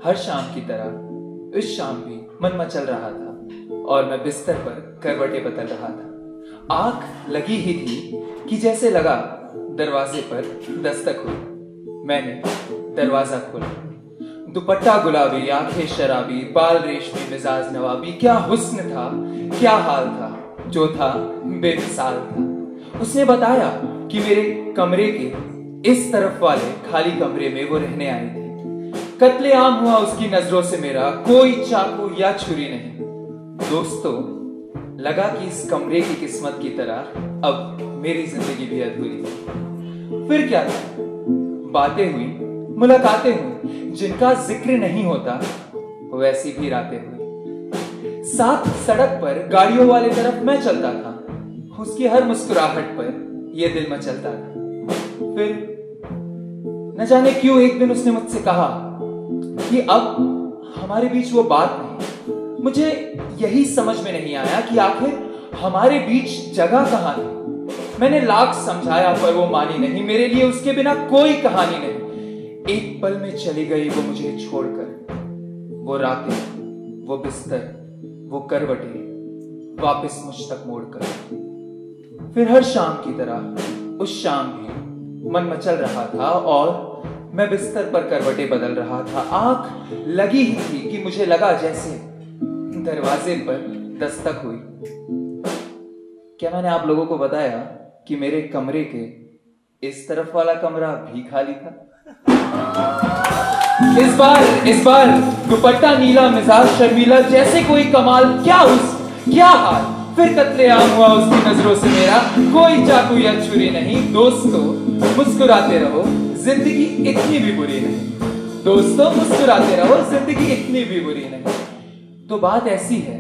हर शाम की तरह इस शाम भी मन मचल रहा था और मैं बिस्तर पर करवटें बदल रहा था। आंख लगी ही थी कि जैसे लगा दरवाजे पर दस्तक हुई। मैंने दरवाजा खोला। दुपट्टा गुलाबी, आंखें शराबी, बाल रेशमी, मिजाज नवाबी। क्या हुस्न था, क्या हाल था, जो था बेमिसाल था। उसने बताया कि मेरे कमरे के इस तरफ वाले खाली कमरे में वो रहने आई थी। कत्लेआम हुआ उसकी नजरों से मेरा, कोई चाकू या छुरी नहीं। दोस्तों, लगा कि इस कमरे की किस्मत की तरह अब मेरी जिंदगी भी अधूरी थी। फिर क्या था, बातें हुई, मुलाकातें हुई, जिनका जिक्र नहीं होता वैसी भी रातें हुई। साथ सड़क पर गाड़ियों वाले तरफ मैं चलता था, उसकी हर मुस्कुराहट पर यह दिल मचलता था। फिर न जाने क्यों एक दिन उसने मुझसे कहा कि अब हमारे बीच वो बात नहीं। मुझे यही समझ में नहीं आया कि आखिर हमारे बीच जगह कहां थी। मैंने लाख समझाया पर वो मानी नहीं। मेरे लिए उसके बिना कोई कहानी नहीं। एक पल में चली गई वो मुझे छोड़कर। वो रातें, वो बिस्तर, वो करवटें वापस मुझ तक मोड़कर। फिर हर शाम की तरह उस शाम भी मन मचल रहा था और मैं बिस्तर पर करवटें बदल रहा था। आंख लगी ही थी कि मुझे लगा जैसे दरवाजे पर दस्तक हुई। क्या मैंने आप लोगों को बताया कि मेरे कमरे के इस तरफ वाला कमरा भी खाली था? इस बार दुपट्टा नीला, मिजाज शर्मीला, जैसे कोई कमाल, क्या हाल। फिर कत्लेआम हुआ उसकी नजरों से मेरा, कोई चाकू या छुरी नहीं। दोस्तों, मुस्कुराते रहो, जिंदगी इतनी भी बुरी नहीं। दोस्तों, मुस्कुराते रहो, जिंदगी इतनी भी बुरी नहीं। तो बात ऐसी है,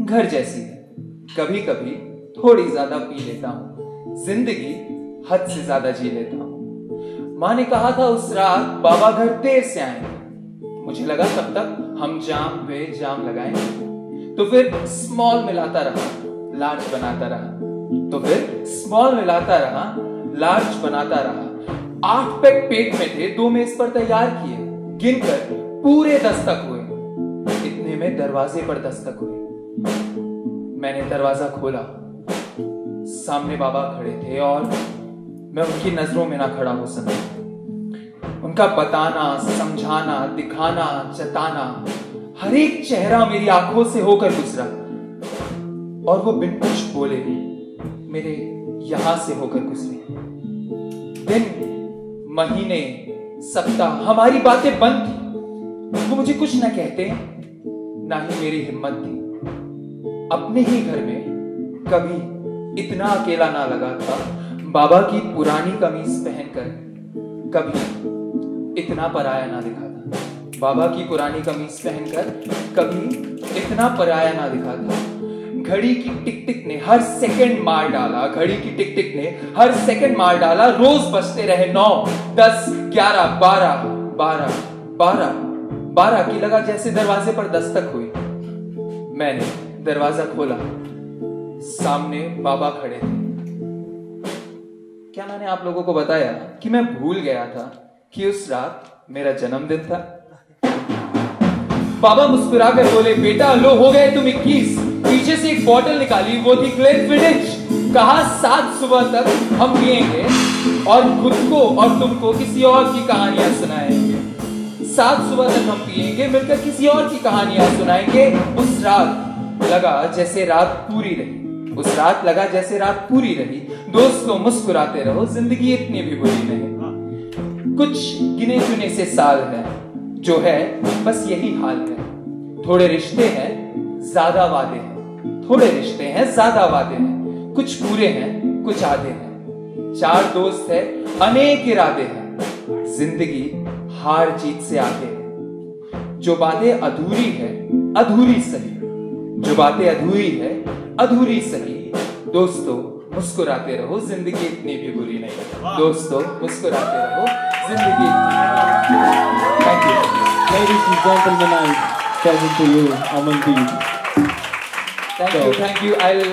घर जैसी है। कभी कभी थोड़ी ज्यादा पी लेता हूं, जिंदगी हद से ज्यादा जी लेता हूं। माँ ने कहा था उस रात बाबा घर देर से आएंगे। मुझे लगा तब तक हम जाम पे जाम लगाएंगे। तो फिर स्मॉल मिलाता रहा, लार्ज बनाता रहा। तो फिर स्मॉल मिलाता रहा, लार्ज बनाता रहा। 8 पैक पेट में थे, 2 मेज पर तैयार किए, गिनकर पूरे 10 तक हुए। इतने में दरवाजे पर दस्तक हुई। मैंने दरवाजा खोला। सामने बाबा खड़े थे और मैं उनकी नजरों में ना खड़ा हो सका। उनका बताना, समझाना, दिखाना, जताना, हर एक चेहरा मेरी आंखों से होकर गुजरा और वो बिन कुछ बोले मेरे यहां से होकर गुजरे। दिन, महीने, सप्ताह, हमारी बातें बंद थी। वो मुझे कुछ न कहते, ना ही मेरी हिम्मत थी। अपने ही घर में कभी इतना अकेला ना लगा था। बाबा की पुरानी कमीज पहनकर कभी इतना पराया ना दिखा था। बाबा की पुरानी कमीज पहनकर कभी इतना पराया ना दिखा था। घड़ी की टिक टिक ने हर सेकंड मार डाला। घड़ी की टिक टिक ने हर सेकंड मार डाला। रोज बजते रहे 9, 10, 11, 12, 12, 12, 12 की लगा जैसे दरवाजे पर दस्तक हुई। मैंने दरवाजा खोला। सामने बाबा खड़े थे। क्या मैंने आप लोगों को बताया कि मैं भूल गया था कि उस रात मेरा जन्मदिन था? बाबा मुस्कुरा कर बोले, बेटा लो हो गए तुम 21। पीछे से एक बोतल निकाली, वो थी ग्लेनफिडिच। कहा 7 सुबह तक हम पिएंगे और खुद को और तुमको किसी और की कहानियां सुनाएंगे। 7 सुबह तक हम पिएंगे, मिलकर किसी और की कहानियां सुनाएंगे। उस रात लगा जैसे रात पूरी रही। उस रात लगा जैसे रात पूरी रही। दोस्तों, मुस्कुराते रहो, जिंदगी इतनी भी बुरी नहीं। कुछ गिने चुने से साल है, जो है बस यही हाल है। थोड़े रिश्ते हैं, ज्यादा वादे हैं। थोड़े रिश्ते हैं, ज्यादा वादे हैं। कुछ पूरे हैं, कुछ आधे हैं। 4 दोस्त है, अनेक इरादे हैं। जिंदगी हार जीत से आगे है। जो बातें अधूरी है, अधूरी सही। जो बातें अधूरी है, अधूरी सही। दोस्तों, मुस्कुराते रहो, जिंदगी इतनी भी बुरी नहीं। दोस्तों, मुस्कुराते रहो, जिंदगी Thank you. Ladies and gentlemen, I present to you Amandeep. Thank you. I love